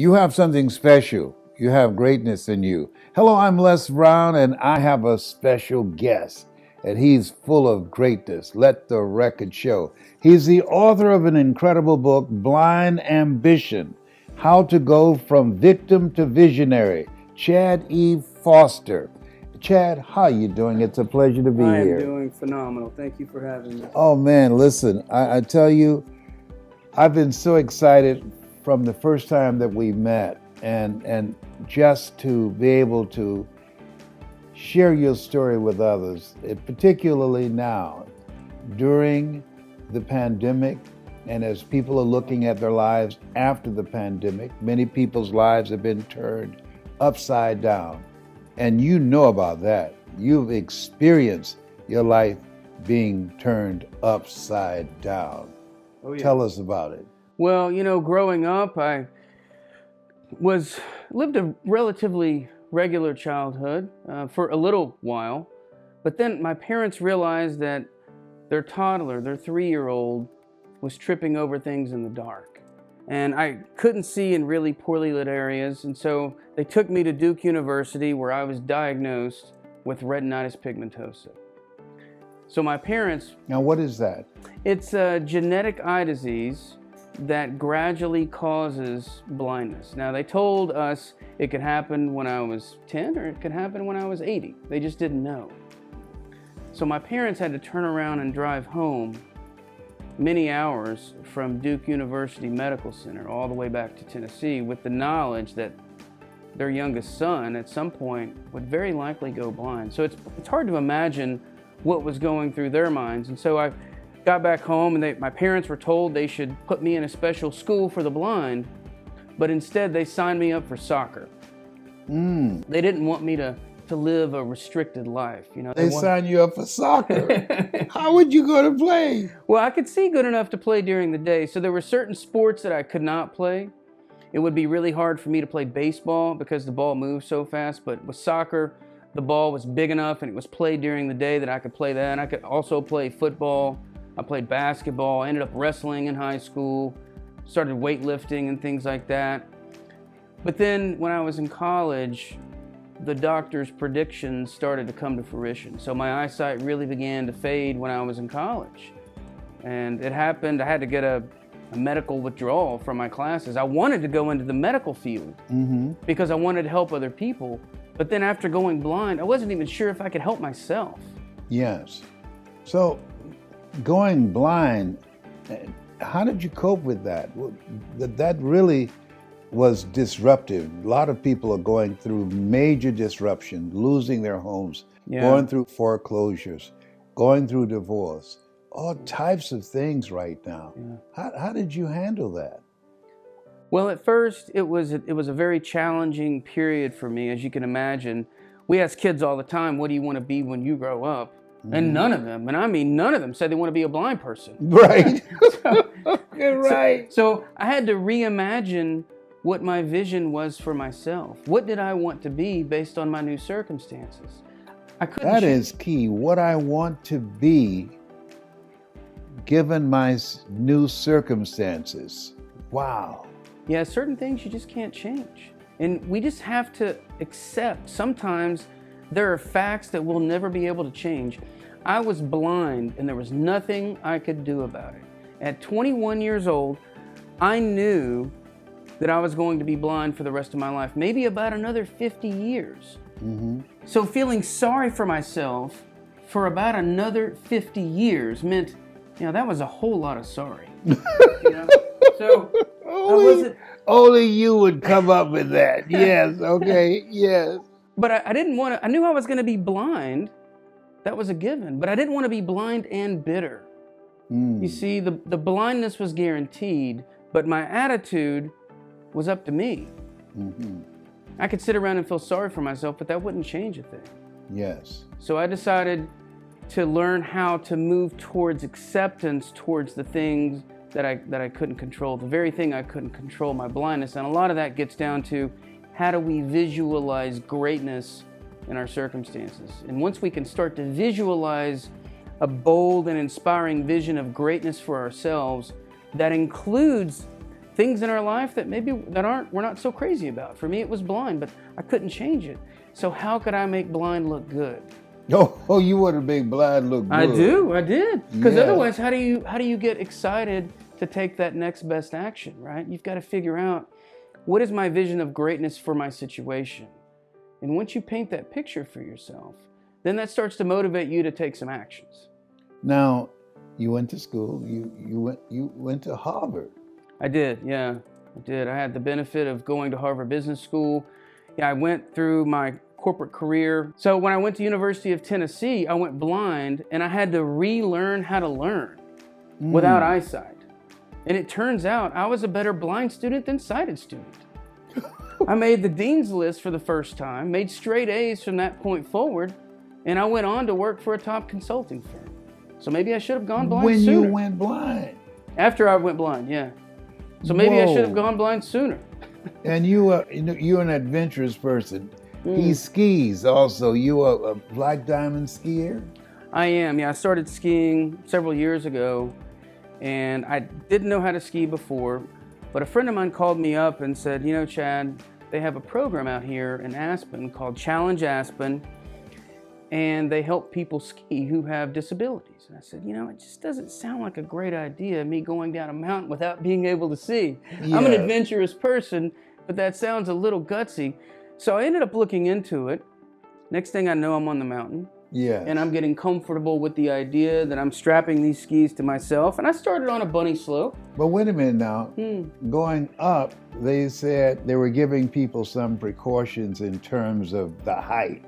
You have something special. You have greatness in you. Hello, I'm Les Brown, and I have a special guest, and he's full of greatness. Let the record show. He's the author of an incredible book, Blind Ambition: How to Go from Victim to Visionary. Chad E. Foster. Chad, how you doing? It's a pleasure to be here. I am doing phenomenal. Thank you for having me. Oh, man, listen, I tell you, I've been so excited from the first time that we met, and just to be able to share your story with others, particularly now, during the pandemic, and as people are looking at their lives after the pandemic, many people's lives have been turned upside down. And you know about that. You've experienced your life being turned upside down. Oh, yeah. Tell us about it. Well, growing up, I lived a relatively regular childhood for a little while, but then my parents realized that their toddler, their 3-year-old, was tripping over things in the dark. And I couldn't see in really poorly lit areas, and so they took me to Duke University, where I was diagnosed with retinitis pigmentosa. So my parents... Now, what is that? It's a genetic eye disease that gradually causes blindness. Now, they told us it could happen when I was 10 or it could happen when I was 80. They just didn't know. So my parents had to turn around and drive home many hours from Duke University Medical Center all the way back to Tennessee with the knowledge that their youngest son at some point would very likely go blind. So it's hard to imagine what was going through their minds. And so I got back home, and my parents were told they should put me in a special school for the blind, but instead they signed me up for soccer. They didn't want me to live a restricted life. They signed you up for soccer. How would you go to play? Well, I could see good enough to play during the day, so there were certain sports that I could not play. It would be really hard for me to play baseball because the ball moves so fast, but with soccer, the ball was big enough and it was played during the day that I could play that. And I could also play football. I played basketball, ended up wrestling in high school, started weightlifting and things like that. But then when I was in college, the doctor's predictions started to come to fruition. So my eyesight really began to fade when I was in college. And it happened, I had to get a medical withdrawal from my classes. I wanted to go into the medical field because I wanted to help other people. But then after going blind, I wasn't even sure if I could help myself. Yes. So going blind, how did you cope with that? That really was disruptive. A lot of people are going through major disruption, losing their homes, going through foreclosures, going through divorce, all types of things right now. How did you handle that? Well, at first, it was a very challenging period for me, as you can imagine. We ask kids all the time, what do you want to be when you grow up? And none of them, and I mean none of them, said they want to be a blind person. Right. Right. So I had to reimagine what my vision was for myself. What did I want to be based on my new circumstances? That is key. What I want to be given my new circumstances. Wow. Yeah, certain things you just can't change. And we just have to accept sometimes there are facts that we'll never be able to change. I was blind and there was nothing I could do about it. At 21 years old, I knew that I was going to be blind for the rest of my life, maybe about another 50 years. So feeling sorry for myself for about another 50 years meant, that was a whole lot of sorry. So only you would come up with that. Yes, okay, yes. But I didn't want to, I knew I was going to be blind. That was a given. But I didn't want to be blind and bitter. You see, the blindness was guaranteed, but my attitude was up to me. I could sit around and feel sorry for myself, but that wouldn't change a thing. Yes. So I decided to learn how to move towards acceptance towards the things that I couldn't control, the very thing I couldn't control, my blindness. And a lot of that gets down to how do we visualize greatness in our circumstances? And once we can start to visualize a bold and inspiring vision of greatness for ourselves that includes things in our life that we're not so crazy about. For me, it was blind, but I couldn't change it. So how could I make blind look good? Oh, you want to make blind look good. I did. Because Yeah. otherwise, how do you get excited to take that next best action, right? You've got to figure out, what is my vision of greatness for my situation? And once you paint that picture for yourself, then that starts to motivate you to take some actions. Now, you went to school. You went to Harvard. I did, yeah, I did. I had the benefit of going to Harvard Business School. Yeah, I went through my corporate career. So when I went to University of Tennessee, I went blind and I had to relearn how to learn without eyesight. And it turns out I was a better blind student than sighted student. I made the dean's list for the first time, made straight A's from that point forward, and I went on to work for a top consulting firm. So maybe I should have gone blind sooner. When you went blind? After I went blind, yeah. So maybe I should have gone blind sooner. And you're an adventurous person. He skis also. You a black diamond skier? I am, yeah. I started skiing several years ago, and I didn't know how to ski before, but a friend of mine called me up and said, you know, Chad, they have a program out here in Aspen called Challenge Aspen, and they help people ski who have disabilities. And I said, you know, it just doesn't sound like a great idea, me going down a mountain without being able to see. Yeah. I'm an adventurous person, but that sounds a little gutsy. So I ended up looking into it. Next thing I know, I'm on the mountain. Yeah. And I'm getting comfortable with the idea that I'm strapping these skis to myself. And I started on a bunny slope. But wait a minute now. Going up, they said they were giving people some precautions in terms of the height.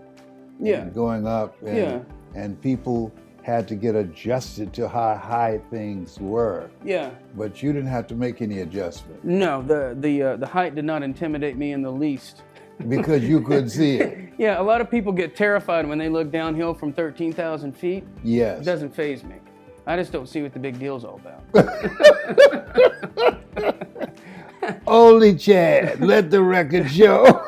Yeah. Going up. And people had to get adjusted to how high things were. Yeah. But you didn't have to make any adjustment. No, the height did not intimidate me in the least. Because you couldn't see it. Yeah, a lot of people get terrified when they look downhill from 13,000 feet. Yes. It doesn't faze me. I just don't see what the big deal's all about. Only Chad, let the record show.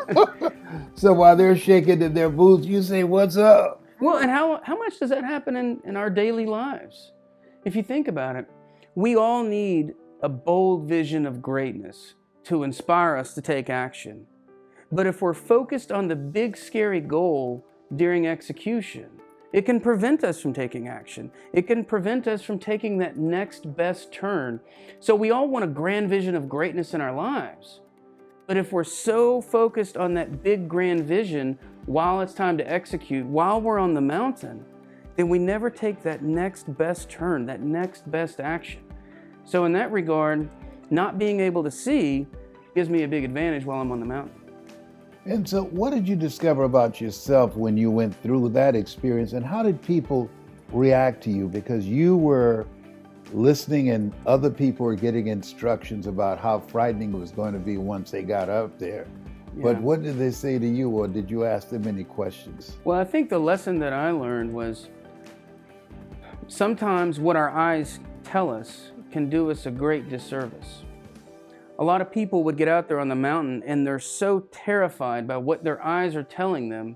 So while they're shaking in their boots, you say, what's up? Well, and how much does that happen in our daily lives? If you think about it, we all need a bold vision of greatness to inspire us to take action. But if we're focused on the big, scary goal during execution, it can prevent us from taking action. It can prevent us from taking that next best turn. So we all want a grand vision of greatness in our lives. But if we're so focused on that big, grand vision while it's time to execute, while we're on the mountain, then we never take that next best turn, that next best action. So in that regard, not being able to see gives me a big advantage while I'm on the mountain. And so what did you discover about yourself when you went through that experience, and how did people react to you? Because you were listening and other people were getting instructions about how frightening it was going to be once they got up there. Yeah. But what did they say to you, or did you ask them any questions? Well, I think the lesson that I learned was sometimes what our eyes tell us can do us a great disservice. A lot of people would get out there on the mountain and they're so terrified by what their eyes are telling them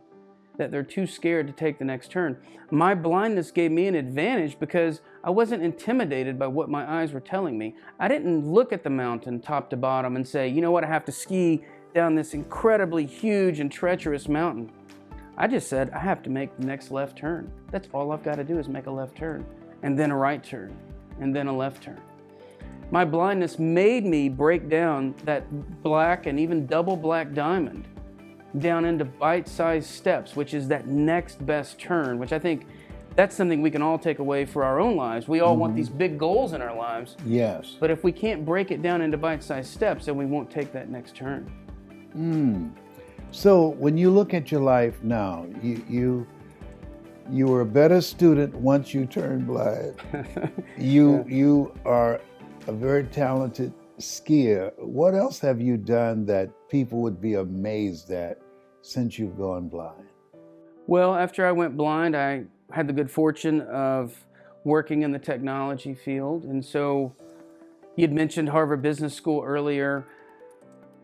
that they're too scared to take the next turn. My blindness gave me an advantage because I wasn't intimidated by what my eyes were telling me. I didn't look at the mountain top to bottom and say, you know what, I have to ski down this incredibly huge and treacherous mountain. I just said, I have to make the next left turn. That's all I've got to do is make a left turn, and then a right turn, and then a left turn. My blindness made me break down that black and even double black diamond down into bite-sized steps, which is that next best turn, which I think that's something we can all take away for our own lives. We all want these big goals in our lives. Yes. But if we can't break it down into bite-sized steps, then we won't take that next turn. So when you look at your life now, you were a better student once you turned blind. You are a very talented skier. What else have you done that people would be amazed at since you've gone blind? Well, after I went blind, I had the good fortune of working in the technology field. And so you'd mentioned Harvard Business School earlier.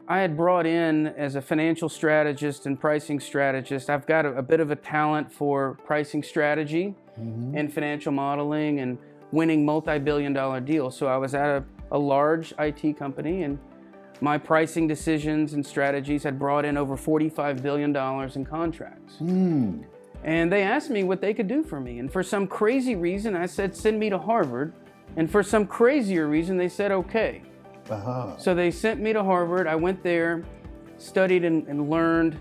I had brought in as a financial strategist and pricing strategist, I've got a bit of a talent for pricing strategy and financial modeling and winning multi-billion-dollar deals. So I was at a large IT company, and My pricing decisions and strategies had brought in over $45 billion in contracts. And they asked me what they could do for me. And for some crazy reason, I said, send me to Harvard. And for some crazier reason, they said, okay. So they sent me to Harvard. I went there, studied and learned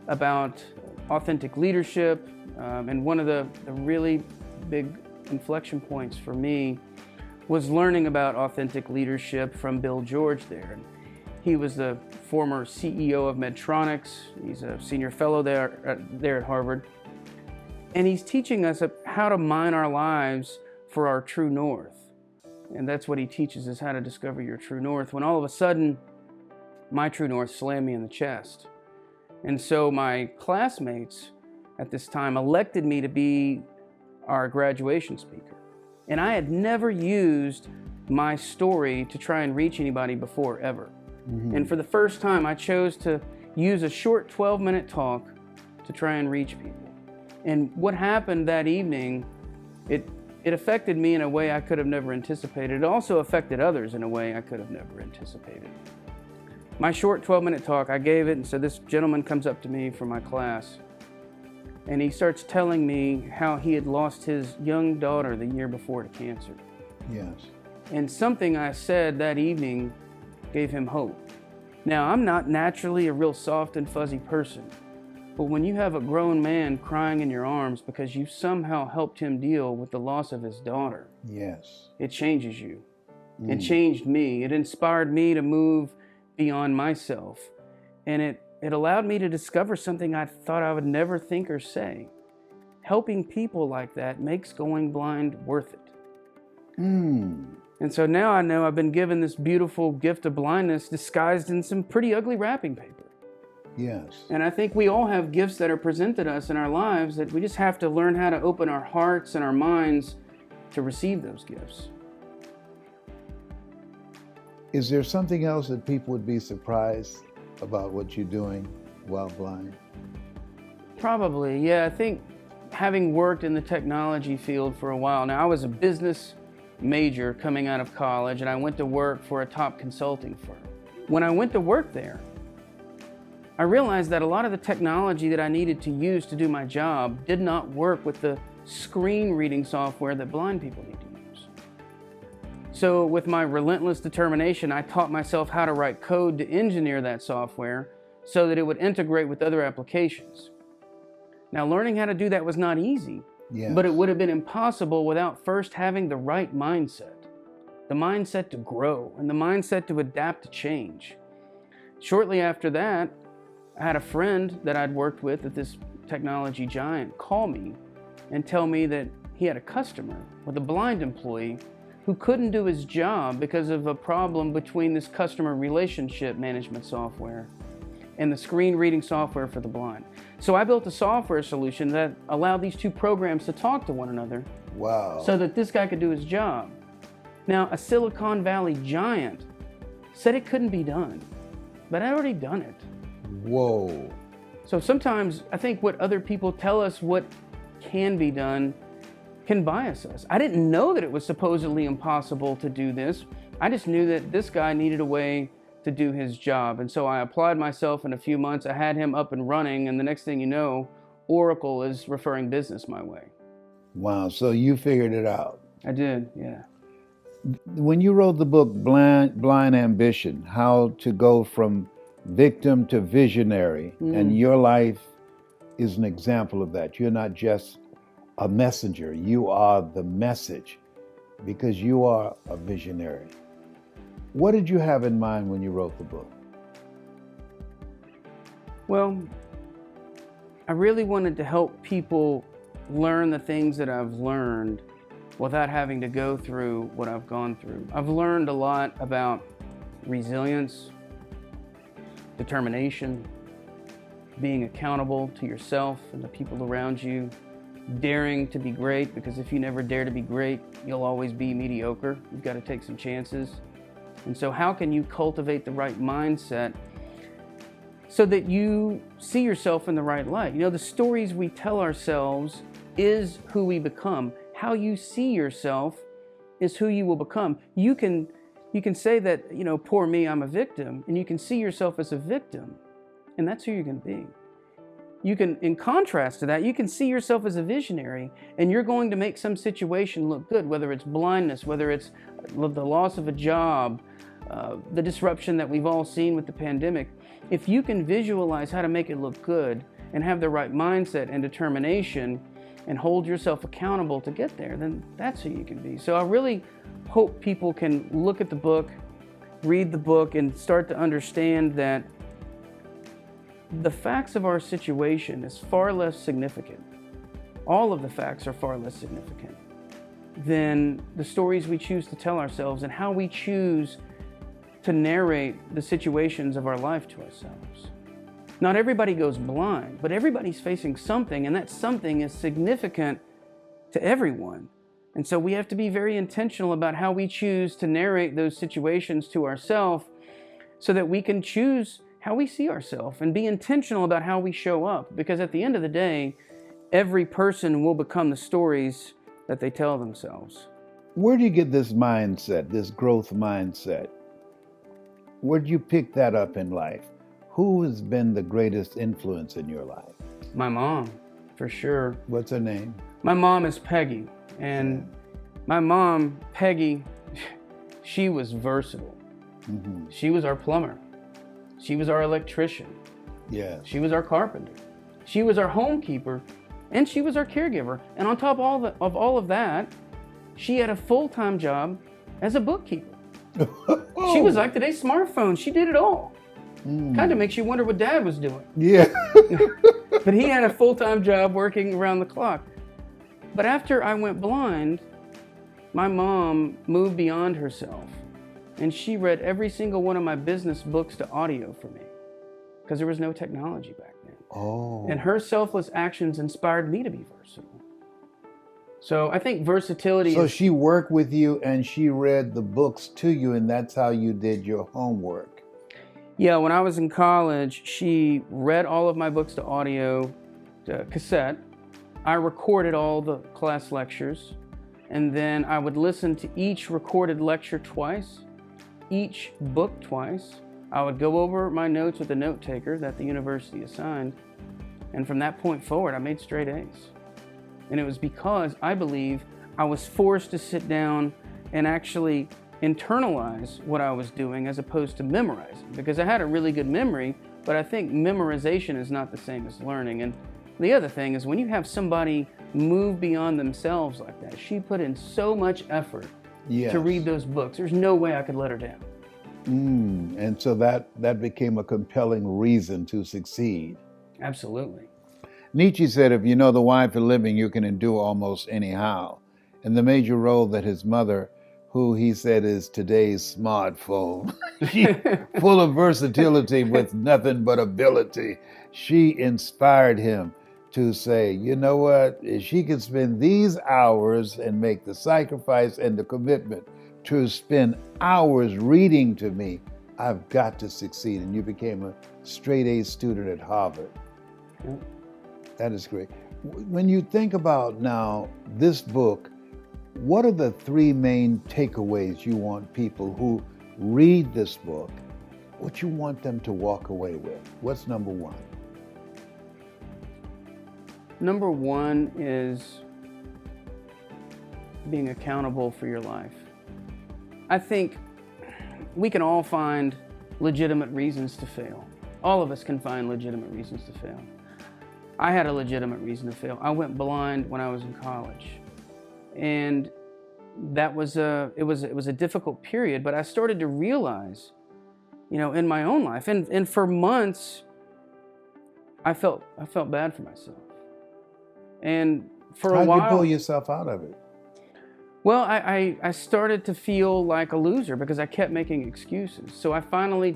about authentic leadership. And one of the really big inflection points for me was learning about authentic leadership from Bill George there. And he was the former CEO of Medtronic. He's a senior fellow there at Harvard. And he's teaching us how to mine our lives for our true north. And that's what he teaches us, how to discover your true north, when all of a sudden, my true north slammed me in the chest. And so my classmates at this time elected me to be our graduation speaker. And I had never used my story to try and reach anybody before, ever. And for the first time, I chose to use a short 12-minute talk to try and reach people. And what happened that evening, it affected me in a way I could have never anticipated. It also affected others in a way I could have never anticipated. My short 12-minute talk, I gave it, and so this gentleman comes up to me from my class, and he starts telling me how he had lost his young daughter the year before to cancer. Yes. And something I said that evening gave him hope. Now, I'm not naturally a real soft and fuzzy person, but when you have a grown man crying in your arms because you somehow helped him deal with the loss of his daughter, yes, it changes you. It changed me. It inspired me to move beyond myself. And it allowed me to discover something I thought I would never think or say. Helping people like that makes going blind worth it. And so now I know I've been given this beautiful gift of blindness disguised in some pretty ugly wrapping paper. Yes. And I think we all have gifts that are presented us in our lives that we just have to learn how to open our hearts and our minds to receive those gifts. Is there something else that people would be surprised about what you're doing while blind? Probably, yeah. I think having worked in the technology field for a while now, I was a business major coming out of college, and I went to work for a top consulting firm. When I went to work there, I realized that a lot of the technology that I needed to use to do my job did not work with the screen reading software that blind people need to use. So with my relentless determination, I taught myself how to write code to engineer that software so that it would integrate with other applications. Now, learning how to do that was not easy. Yes. But it would have been impossible without first having the right mindset. The mindset to grow and the mindset to adapt to change. Shortly after that, I had a friend that I'd worked with at this technology giant call me and tell me that he had a customer with a blind employee who couldn't do his job because of a problem between this customer relationship management software and the screen reading software for the blind. So I built a software solution that allowed these two programs to talk to one another. Wow. So that this guy could do his job. Now, a Silicon Valley giant said it couldn't be done, but I'd already done it. Whoa. So sometimes I think what other people tell us what can be done can bias us. I didn't know that it was supposedly impossible to do this. I just knew that this guy needed a way to do his job. And so I applied myself in a few months. I had him up and running, and the next thing you know, Oracle is referring business my way. Wow, so you figured it out. I did, yeah. When you wrote the book, Blind Ambition, how to go from victim to visionary, and your life is an example of that. You're not just a messenger, you are the message because you are a visionary. What did you have in mind when you wrote the book? Well, I really wanted to help people learn the things that I've learned without having to go through what I've gone through. I've learned a lot about resilience, determination, being accountable to yourself and the people around you, daring to be great, because if you never dare to be great, you'll always be mediocre. You've got to take some chances. And so how can you cultivate the right mindset so that you see yourself in the right light? You know, the stories we tell ourselves is who we become. How you see yourself is who you will become. You can You can say that, poor me, I'm a victim, and you can see yourself as a victim, and that's who you're going to be. You can, in contrast to that, you can see yourself as a visionary, and you're going to make some situation look good, whether it's blindness, whether it's the loss of a job, the disruption that we've all seen with the pandemic. If you can visualize how to make it look good and have the right mindset and determination and hold yourself accountable to get there, then that's who you can be. So I really hope people can look at the book, read the book, and start to understand that the facts of our situation is far less significant. All of the facts are far less significant than the stories we choose to tell ourselves and how we choose to narrate the situations of our life to ourselves. Not everybody goes blind, but everybody's facing something, and that something is significant to everyone. And so we have to be very intentional about how we choose to narrate those situations to ourselves so that we can choose how we see ourselves and be intentional about how we show up. Because at the end of the day, every person will become the stories that they tell themselves. Where do you get this mindset, this growth mindset? Where do you pick that up in life? Who has been the greatest influence in your life? My mom, for sure. What's her name? My mom is Peggy. And my mom, Peggy, she was versatile. Mm-hmm. She was our plumber. She was our electrician. Yes. She was our carpenter. She was our homekeeper. And she was our caregiver. And on top of all of that, she had a full-time job as a bookkeeper. She was like today's smartphone. She did it all. Kind of makes you wonder what Dad was doing. Yeah. But he had a full-time job working around the clock. But after I went blind, my mom moved beyond herself. And she read every single one of my business books to audio for me. Because there was no technology back then. Oh. And her selfless actions inspired me to be versatile. So I think versatility So she worked with you and she read the books to you, and that's how you did your homework. Yeah, when I was in college, she read all of my books to audio, to cassette. I recorded all the class lectures, and then I would listen to each recorded lecture twice, each book twice. I would go over my notes with a note taker that the university assigned, and from that point forward, I made straight A's. And it was because I believe I was forced to sit down and actually internalize what I was doing as opposed to memorizing, because I had a really good memory, but I think memorization is not the same as learning. And the other thing is when you have somebody move beyond themselves like that, she put in so much effort to read those books. There's no way I could let her down. And so that became a compelling reason to succeed. Absolutely. Nietzsche said, if you know the why for living, you can endure almost anyhow. And the major role that his mother, who he said is today's smartphone, she, full of versatility with nothing but ability, she inspired him to say, you know what, if she can spend these hours and make the sacrifice and the commitment to spend hours reading to me, I've got to succeed. And you became a straight A student at Harvard. That is great. When you think about now this book, what are the three main takeaways you want people who read this book, what you want them to walk away with? What's number one? Number one is being accountable for your life. I think we can all find legitimate reasons to fail. All of us can find legitimate reasons to fail. I had a legitimate reason to fail. I went blind when I was in college. And that was it was a difficult period, but I started to realize, in my own life, and for months I felt bad for myself. And for a while, how'd you pull yourself out of it? Well, I started to feel like a loser because I kept making excuses. So I finally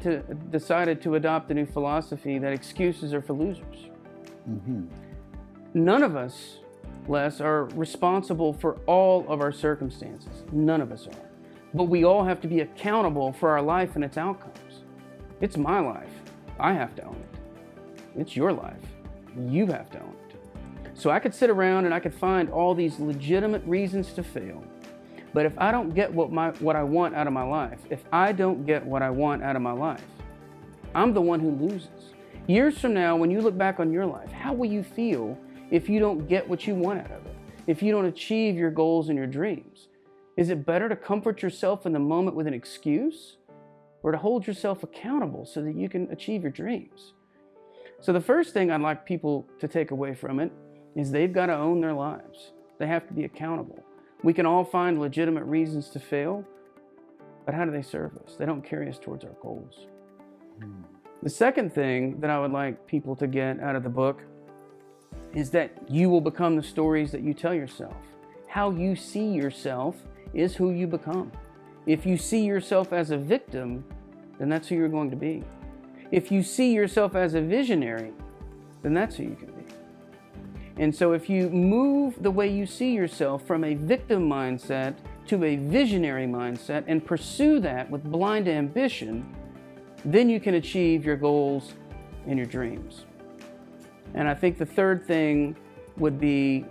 decided to adopt a new philosophy that excuses are for losers. Mm-hmm. None of us, Les, are responsible for all of our circumstances. None of us are. But we all have to be accountable for our life and its outcomes. It's my life. I have to own it. It's your life. You have to own it. So I could sit around and I could find all these legitimate reasons to fail. But if I don't get what I want out of my life, if I don't get what I want out of my life, I'm the one who loses. Years from now, when you look back on your life, how will you feel if you don't get what you want out of it? If you don't achieve your goals and your dreams? Is it better to comfort yourself in the moment with an excuse, or to hold yourself accountable so that you can achieve your dreams? So the first thing I'd like people to take away from it is they've got to own their lives. They have to be accountable. We can all find legitimate reasons to fail, but how do they serve us? They don't carry us towards our goals. The second thing that I would like people to get out of the book is that you will become the stories that you tell yourself. How you see yourself is who you become. If you see yourself as a victim, then that's who you're going to be. If you see yourself as a visionary, then that's who you can be. And so if you move the way you see yourself from a victim mindset to a visionary mindset and pursue that with blind ambition, then you can achieve your goals and your dreams. And I think the third thing would be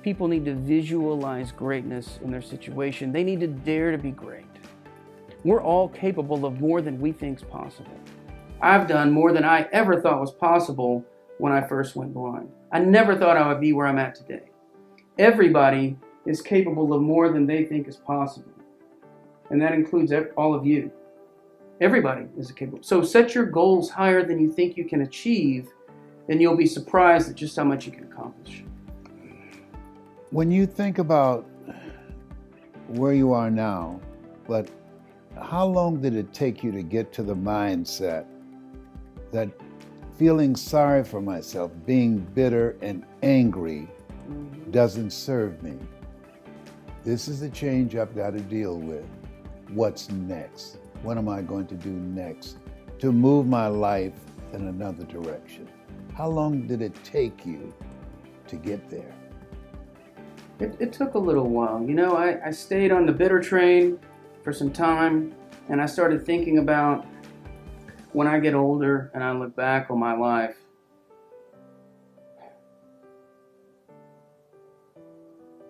people need to visualize greatness in their situation. They need to dare to be great. We're all capable of more than we think is possible. I've done more than I ever thought was possible when I first went blind. I never thought I would be where I'm at today. Everybody is capable of more than they think is possible. And that includes all of you. Everybody is capable. So set your goals higher than you think you can achieve, and you'll be surprised at just how much you can accomplish. When you think about where you are now, but how long did it take you to get to the mindset that feeling sorry for myself, being bitter and angry doesn't serve me? This is the change I've got to deal with. What's next? What am I going to do next to move my life in another direction? How long did it take you to get there? It took a little while. You know, I stayed on the bitter train for some time, and I started thinking about when I get older and I look back on my life,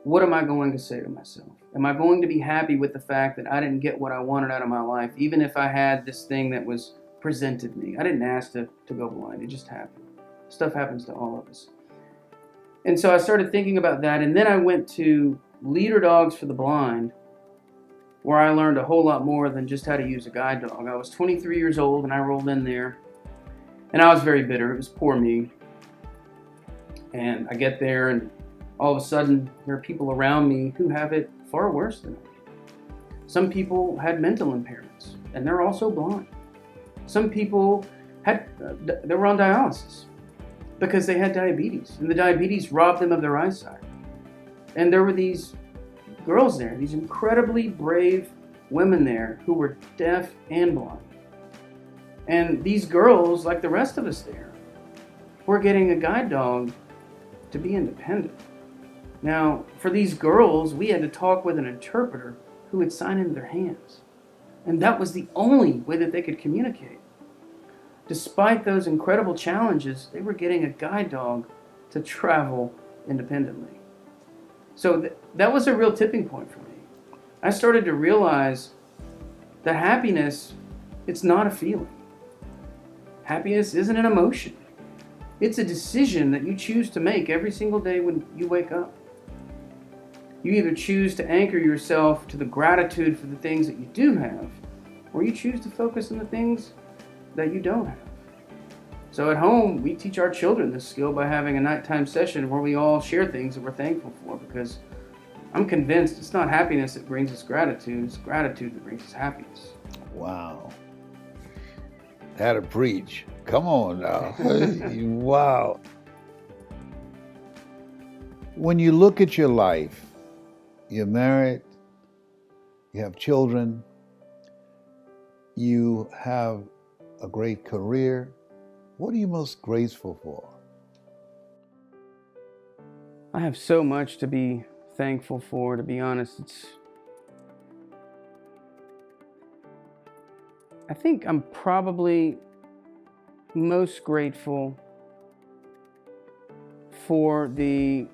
what am I going to say to myself? Am I going to be happy with the fact that I didn't get what I wanted out of my life, even if I had this thing that was presented me? I didn't ask to go blind. It just happened. Stuff happens to all of us. And so I started thinking about that, and then I went to Leader Dogs for the Blind, where I learned a whole lot more than just how to use a guide dog. I was 23 years old, and I rolled in there, and I was very bitter. It was poor me. And I get there, and all of a sudden, there are people around me who have it far worse than me. Some people had mental impairments, and they're also blind. Some people they were on dialysis because they had diabetes, and the diabetes robbed them of their eyesight. And there were these girls there, these incredibly brave women there who were deaf and blind. And these girls, like the rest of us there, were getting a guide dog to be independent. Now, for these girls, we had to talk with an interpreter who would sign into their hands. And that was the only way that they could communicate. Despite those incredible challenges, they were getting a guide dog to travel independently. So that was a real tipping point for me. I started to realize that happiness, it's not a feeling. Happiness isn't an emotion. It's a decision that you choose to make every single day when you wake up. You either choose to anchor yourself to the gratitude for the things that you do have, or you choose to focus on the things that you don't have. So at home, we teach our children this skill by having a nighttime session where we all share things that we're thankful for, because I'm convinced it's not happiness that brings us gratitude, it's gratitude that brings us happiness. Wow. That'll preach. Come on now. Wow. When you look at your life, you're married, you have children, you have a great career. What are you most grateful for? I have so much to be thankful for, to be honest. I think I'm probably most grateful for the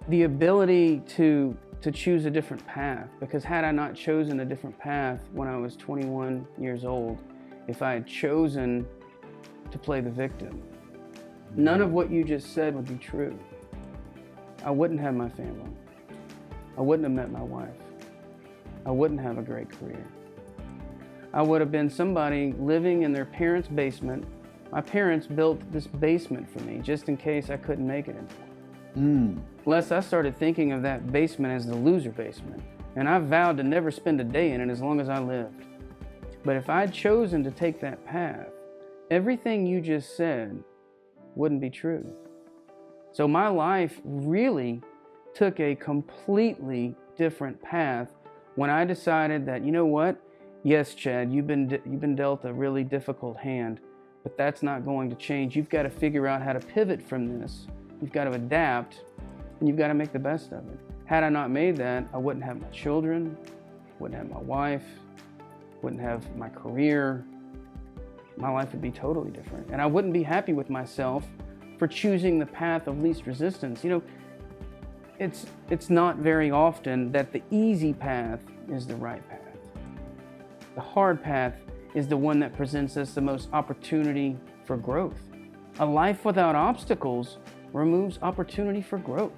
the ability to choose a different path, because had I not chosen a different path when I was 21 years old, if I had chosen to play the victim, none of what you just said would be true. I wouldn't have my family. I wouldn't have met my wife. I wouldn't have a great career. I would have been somebody living in their parents' basement. My parents built this basement for me just in case I couldn't make it anymore. Unless I started thinking of that basement as the loser basement, and I vowed to never spend a day in it as long as I lived. But if I'd chosen to take that path, everything you just said wouldn't be true. So my life really took a completely different path when I decided that, you know what? Yes, Chad, you've been dealt a really difficult hand, but that's not going to change. You've got to figure out how to pivot from this. You've got to adapt, and you've got to make the best of it. Had I not made that, I wouldn't have my children, wouldn't have my wife, wouldn't have my career. My life would be totally different. And I wouldn't be happy with myself for choosing the path of least resistance. You know, it's not very often that the easy path is the right path. The hard path is the one that presents us the most opportunity for growth. A life without obstacles removes opportunity for growth.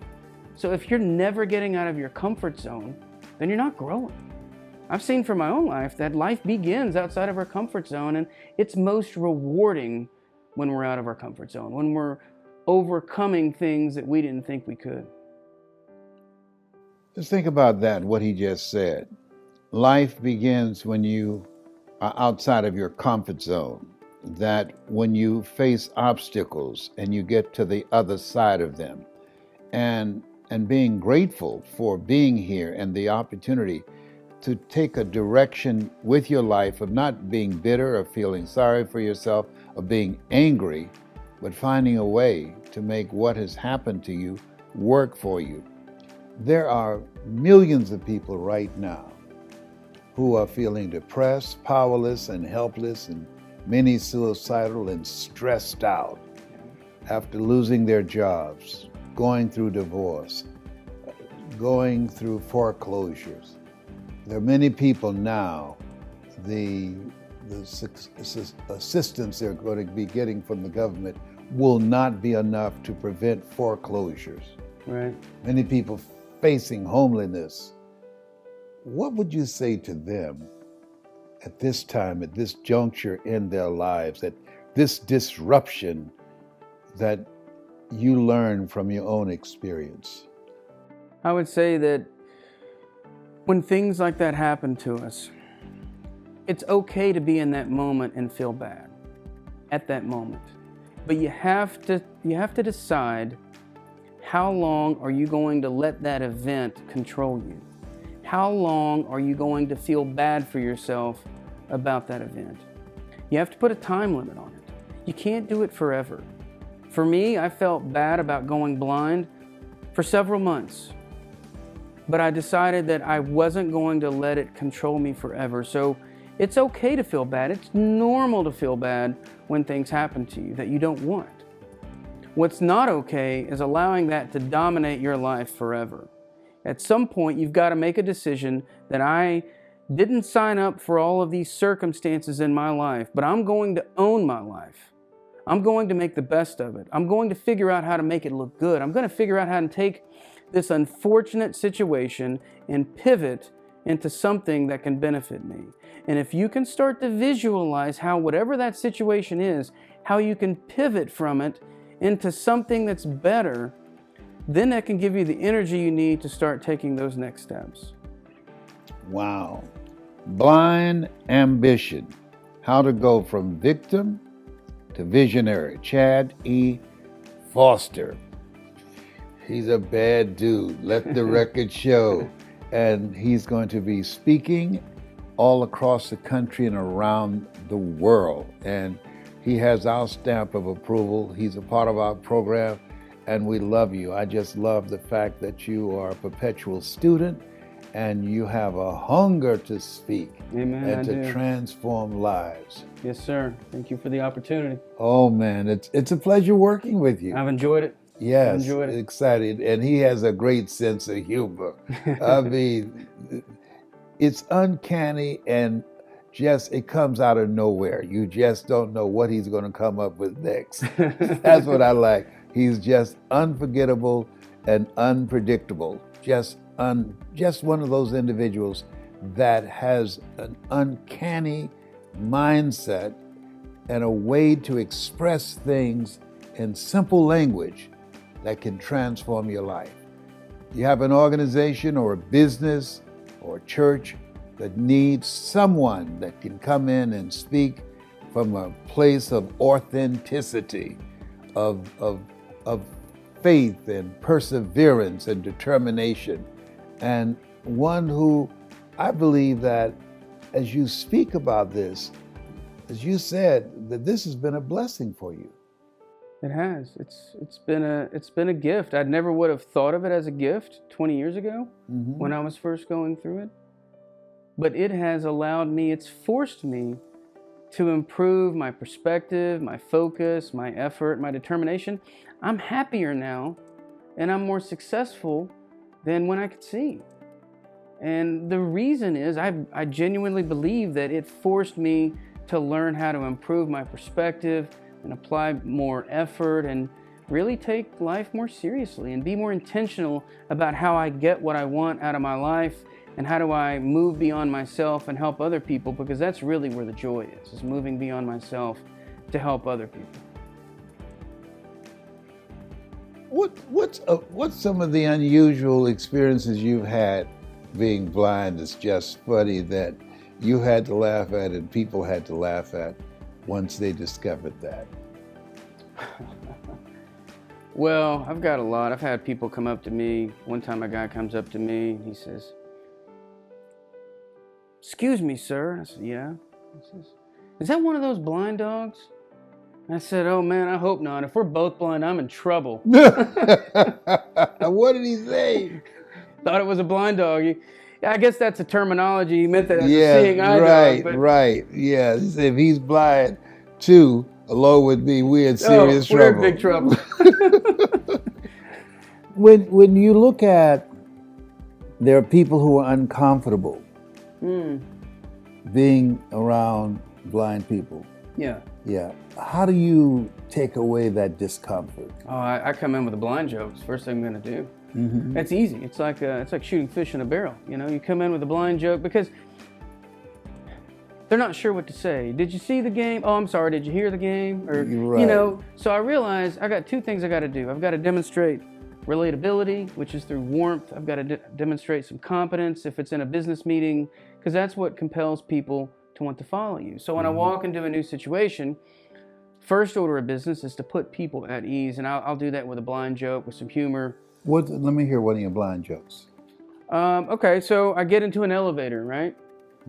So if you're never getting out of your comfort zone, then you're not growing. I've seen from my own life that life begins outside of our comfort zone, and it's most rewarding when we're out of our comfort zone, when we're overcoming things that we didn't think we could. Just think about that, what he just said. Life begins when you are outside of your comfort zone, that when you face obstacles and you get to the other side of them, and being grateful for being here and the opportunity to take a direction with your life of not being bitter or feeling sorry for yourself or being angry, but finding a way to make what has happened to you work for you. There are millions of people right now who are feeling depressed, powerless, and helpless, and many suicidal and stressed out after losing their jobs, going through divorce, going through foreclosures. There are many people now, the assistance they're going to be getting from the government will not be enough to prevent foreclosures. Right. Many people facing homelessness. What would you say to them at this time, at this juncture in their lives, at this disruption that you learn from your own experience? I would say that when things like that happen to us, it's okay to be in that moment and feel bad at that moment. But you have to decide, how long are you going to let that event control you? How long are you going to feel bad for yourself about that event? You have to put a time limit on it. You can't do it forever. For me, I felt bad about going blind for several months, but I decided that I wasn't going to let it control me forever. So it's okay to feel bad. It's normal to feel bad when things happen to you that you don't want. What's not okay is allowing that to dominate your life forever. At some point, you've got to make a decision that I didn't sign up for all of these circumstances in my life, but I'm going to own my life. I'm going to make the best of it. I'm going to figure out how to make it look good. I'm going to figure out how to take this unfortunate situation and pivot into something that can benefit me. And if you can start to visualize how whatever that situation is, how you can pivot from it into something that's better, then that can give you the energy you need to start taking those next steps. Wow. Blind ambition. How to go from victim to visionary. Chad E. Foster. He's a bad dude. Let the record show. And he's going to be speaking all across the country and around the world. And he has our stamp of approval. He's a part of our program, and we love you. I just love the fact that you are a perpetual student and you have a hunger to speak. Amen, and I to do. transform lives. Yes, sir. Thank you for the opportunity. Oh man, it's a pleasure working with you. I've enjoyed it. Yes, enjoyed it. excited. And he has a great sense of humor. I mean, it's uncanny and just it comes out of nowhere. You just don't know what he's going to come up with next. That's what I like. He's just unforgettable and unpredictable. Just one of those individuals that has an uncanny mindset and a way to express things in simple language that can transform your life. You have an organization or a business or a church that needs someone that can come in and speak from a place of authenticity, of faith and perseverance and determination. And one who I believe that as you speak about this, as you said, that this has been a blessing for you. It has. It's been a gift. I never would have thought of it as a gift 20 years ago when I was first going through it. But it has allowed me, it's forced me to improve my perspective, my focus, my effort, my determination. I'm happier now and I'm more successful than when I could see. And the reason is I genuinely believe that it forced me to learn how to improve my perspective and apply more effort and really take life more seriously and be more intentional about how I get what I want out of my life and how do I move beyond myself and help other people, because that's really where the joy is moving beyond myself to help other people. What's some of the unusual experiences you've had being blind? It's just funny that you had to laugh at and people had to laugh at once they discovered that. Well, I've got a lot. I've had people come up to me. One time a guy comes up to me and he says, "Excuse me, sir." I said, "Yeah." He says, "Is that one of those blind dogs?" I said, "Oh man, I hope not. If we're both blind, I'm in trouble." What did he say? Thought it was a blind dog. I guess that's a terminology. He meant that as Yeah, a seeing eye right, dog. right. Yeah, if he's blind too, along with me, we're in serious trouble. We're in big trouble. When you look at, there are people who are uncomfortable being around blind people. Yeah. Yeah. How do you take away that discomfort? Oh, I come in with a blind joke. It's the first thing I'm going to do. It's easy. It's like shooting fish in a barrel. You know, you come in with a blind joke because they're not sure what to say. Did you see the game? Oh, I'm sorry. Did you hear the game? Or Right. you know. So I realized I got two things I got to do. I've got to demonstrate relatability, which is through warmth. I've got to demonstrate some competence if it's in a business meeting, because that's what compels people to want to follow you. So when I walk into a new situation, first order of business is to put people at ease, and I'll do that with a blind joke, with some humor. Let me hear one of your blind jokes. Okay, so I get into an elevator, right?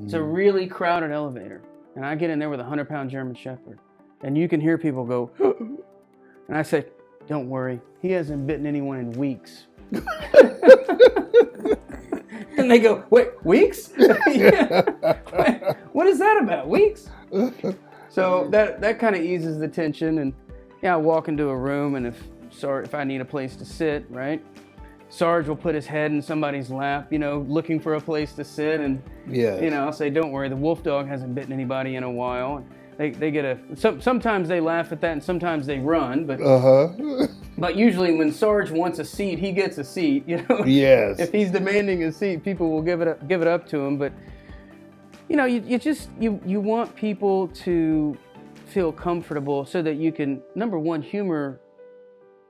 It's a really crowded elevator, and I get in there with a 100-pound German Shepherd, and you can hear people go, and I say, "Don't worry, he hasn't bitten anyone in weeks." And they go, "Wait, weeks?" Yeah. What is that about, weeks? So that kind of eases the tension, and yeah, I walk into a room, and if I need a place to sit, right? Sarge will put his head in somebody's lap, you know, looking for a place to sit, and you know, I'll say, "Don't worry, the wolf dog hasn't bitten anybody in a while." And they get sometimes they laugh at that, and sometimes they run, but usually when Sarge wants a seat, he gets a seat, you know. Yes. If he's demanding a seat, people will give it up to him, but you know, you want people to feel comfortable so that you can, number one, humor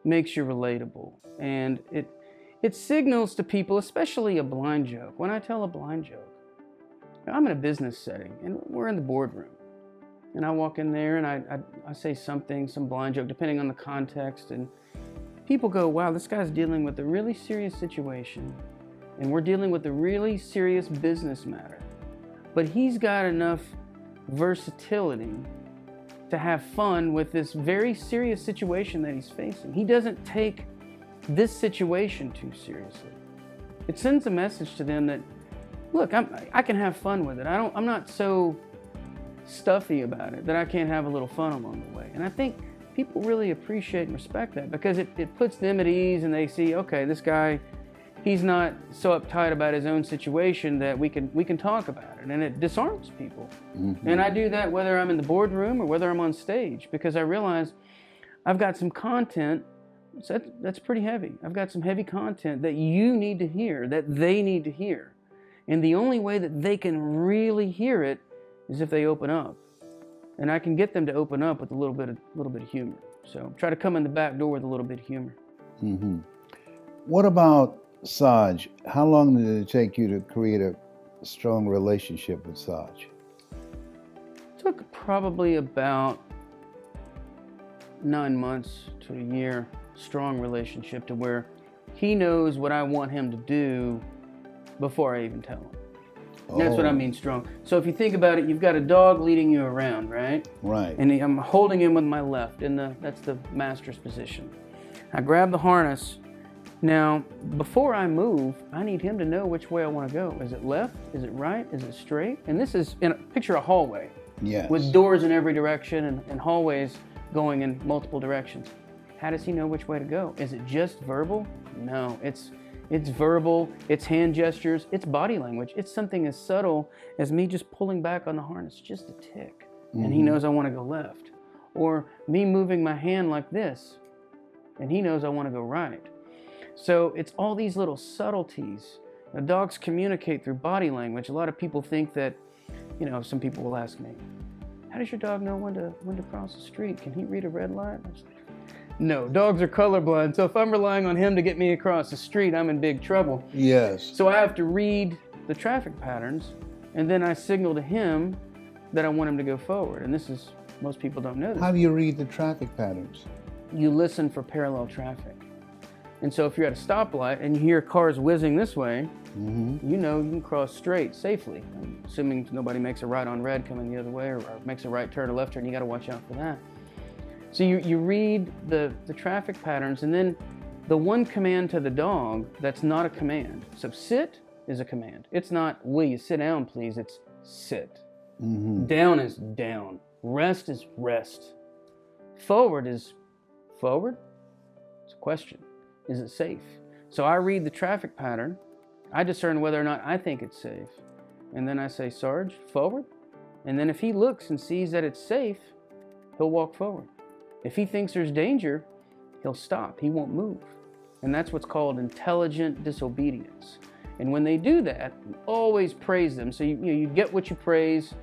makes you relatable, and it signals to people, especially a blind joke. When I tell a blind joke, I'm in a business setting and we're in the boardroom, and I walk in there and I say some blind joke, depending on the context, and people go, "Wow, this guy's dealing with a really serious situation, and we're dealing with a really serious business matter. But he's got enough versatility to have fun with this very serious situation that he's facing. He doesn't take this situation too seriously." It sends a message to them that, look, I can have fun with it. I'm not so stuffy about it that I can't have a little fun along the way. And I think people really appreciate and respect that, because it puts them at ease, and they see, okay, this guy, he's not so uptight about his own situation, that we can talk about it, and it disarms people. Mm-hmm. And I do that whether I'm in the boardroom or whether I'm on stage, because I realize I've got some content that's pretty heavy. I've got some heavy content that you need to hear, that they need to hear. And the only way that they can really hear it is if they open up. And I can get them to open up with a little bit of humor. So try to come in the back door with a little bit of humor. Mm-hmm. What about Sarge? How long did it take you to create a strong relationship with Sarge? It took probably about 9 months to a year, strong relationship, to where he knows what I want him to do before I even tell him. That's what I mean strong. So if you think about it, you've got a dog leading you around, right? Right. And I'm holding him with my left, and that's the master's position. I grab the harness. Now, before I move, I need him to know which way I want to go. Is it left? Is it right? Is it straight? And this is, picture a hallway. Yes. With doors in every direction and hallways going in multiple directions. How does he know which way to go? Is it just verbal? No, it's verbal, it's hand gestures, it's body language. It's something as subtle as me just pulling back on the harness just a tick, and he knows I want to go left. Or me moving my hand like this, and he knows I want to go right. So it's all these little subtleties. Now, dogs communicate through body language. A lot of people think that, some people will ask me, how does your dog know when to cross the street? Can he read a red light? I was like, no, dogs are colorblind, so if I'm relying on him to get me across the street, I'm in big trouble. Yes. So I have to read the traffic patterns, and then I signal to him that I want him to go forward. And most people don't know this. How do you read the traffic patterns? You listen for parallel traffic. And so if you're at a stoplight and you hear cars whizzing this way, you know you can cross straight safely. Assuming nobody makes a right on red coming the other way, or makes a right turn or left turn, you got to watch out for that. So you read the traffic patterns, and then the one command to the dog that's not a command. So sit is a command. It's not, will you sit down, please? It's sit. Down is down. Rest is rest. Forward is forward. It's a question. Is it safe? So I read the traffic pattern. I discern whether or not I think it's safe. And then I say, Sarge, forward. And then if he looks and sees that it's safe, he'll walk forward. If he thinks there's danger, he'll stop. He won't move. And that's what's called intelligent disobedience. And when they do that, always praise them. So you get what you praise,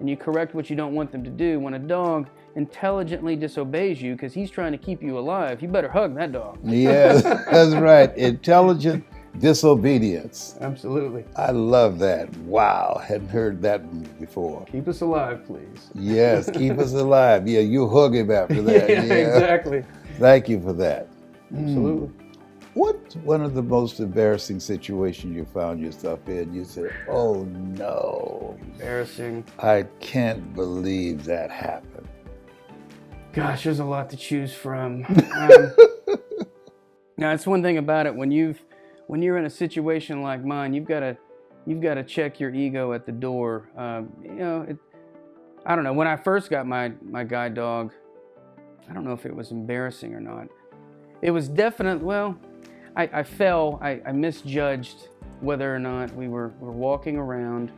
and you correct what you don't want them to do. When a dog intelligently disobeys you because he's trying to keep you alive, you better hug that dog. Yes, that's right. Intelligent disobedience. Absolutely. I love that. Wow, hadn't heard that one before. Keep us alive, please. Yes, keep us alive. Yeah, you hug him after that. Yeah, exactly. Thank you for that. Absolutely. What's one of the most embarrassing situations you found yourself in? You said, oh no. Embarrassing. I can't believe that happened. Gosh, there's a lot to choose from. Now, it's one thing about it. When you're in a situation like mine, you've got to check your ego at the door. I don't know. When I first got my guide dog, I don't know if it was embarrassing or not. It was definitely, I fell. I misjudged whether or not we were walking around,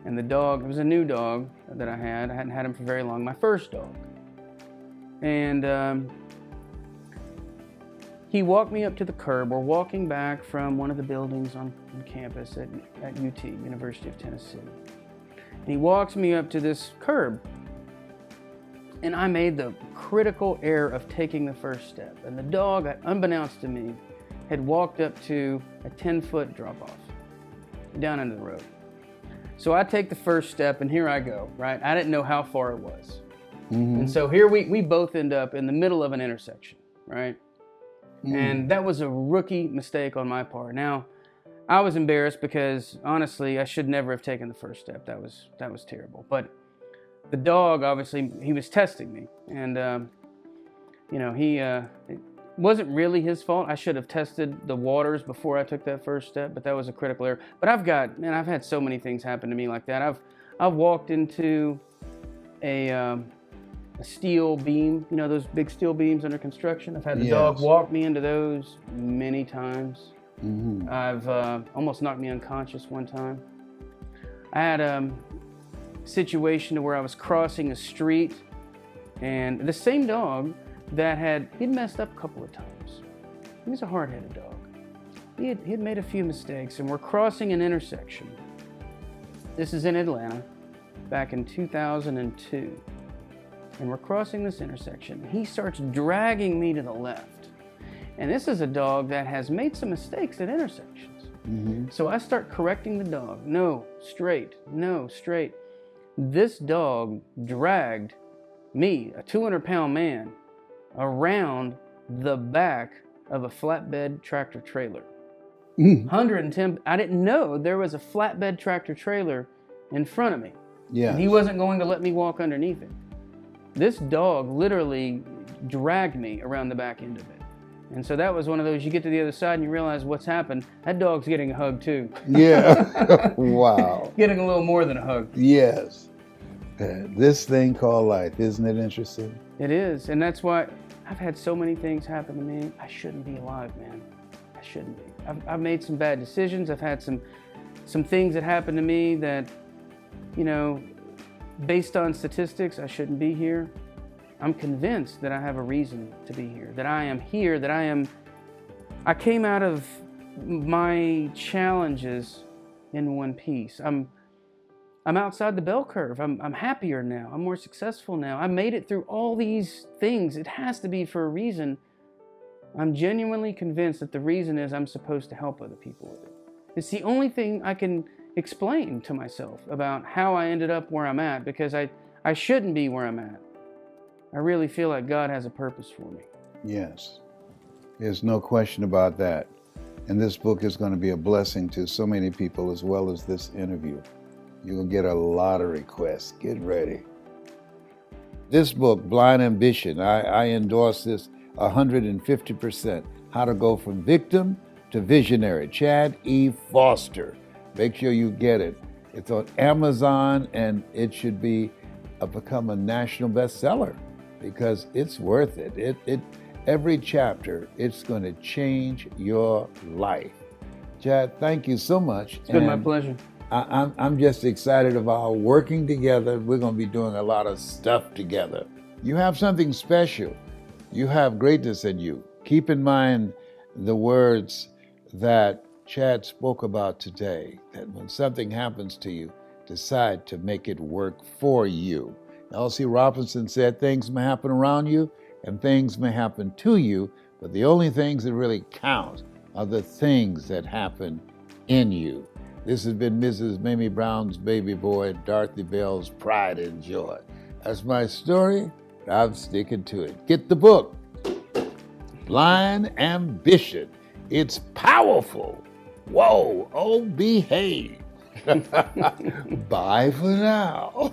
and the dog, it was a new dog that I hadn't had him for very long, my first dog. And he walked me up to the curb. We're walking back from one of the buildings on campus at UT, University of Tennessee. And he walks me up to this curb. And I made the critical error of taking the first step. And the dog, unbeknownst to me, had walked up to a 10-foot drop-off down into the road. So I take the first step, and here I go, right? I didn't know how far it was. And so here we both end up in the middle of an intersection, right? And that was a rookie mistake on my part. Now, I was embarrassed because, honestly, I should never have taken the first step. That was terrible. But the dog, obviously, he was testing me. And, it wasn't really his fault. I should have tested the waters before I took that first step, but that was a critical error. But I've had so many things happen to me like that. I've walked into a a steel beam, you know, those big steel beams under construction. I've had the Yes. dog walk me into those many times. Mm-hmm. I've almost knocked me unconscious one time. I had a situation where I was crossing a street, and the same dog that he'd messed up a couple of times. He was a hard-headed dog. He had made a few mistakes, and we're crossing an intersection. This is in Atlanta, back in 2002. And we're crossing this intersection. He starts dragging me to the left. And this is a dog that has made some mistakes at intersections. Mm-hmm. So I start correcting the dog. No, straight. No, straight. This dog dragged me, a 200-pound man, around the back of a flatbed tractor trailer. 110. I didn't know there was a flatbed tractor trailer in front of me. Yeah. And he wasn't going to let me walk underneath it. This dog literally dragged me around the back end of it. And so that was one of those, you get to the other side and you realize what's happened. That dog's getting a hug too. Yeah. Wow. Getting a little more than a hug. Yes. This thing called life, isn't it interesting? It is. And that's why I've had so many things happen to me. I shouldn't be alive, man. I shouldn't be. I've made some bad decisions. I've had some things that happened to me that, you know, based on statistics, I shouldn't be here. I'm convinced that I have a reason to be here, that I am here, that I came out of my challenges in one piece. I'm outside the bell curve. I'm happier now. I'm more successful now. I made it through all these things. It has to be for a reason. I'm genuinely convinced that the reason is I'm supposed to help other people with it. It's the only thing I can explain to myself about how I ended up where I'm at, because I shouldn't be where I'm at. I really feel like God has a purpose for me. Yes. There's no question about that. And this book is going to be a blessing to so many people, as well as this interview. You will get a lot of requests. Get ready. This book, Blind Ambition, I endorse this 150%. How to go from victim to visionary. Chad E. Foster. Make sure you get it. It's on Amazon, and it should become a national bestseller because it's worth it. Every chapter, it's going to change your life. Chad, thank you so much. It's been my pleasure. I'm just excited about working together. We're going to be doing a lot of stuff together. You have something special. You have greatness in you. Keep in mind the words that Chad spoke about today, that when something happens to you, decide to make it work for you. L.C. Robinson said things may happen around you and things may happen to you, but the only things that really count are the things that happen in you. This has been Mrs. Mamie Brown's baby boy, Dorothy Bell's pride and joy. That's my story. I'm sticking to it. Get the book, Blind Ambition. It's powerful. Whoa, oh, behave. Bye for now.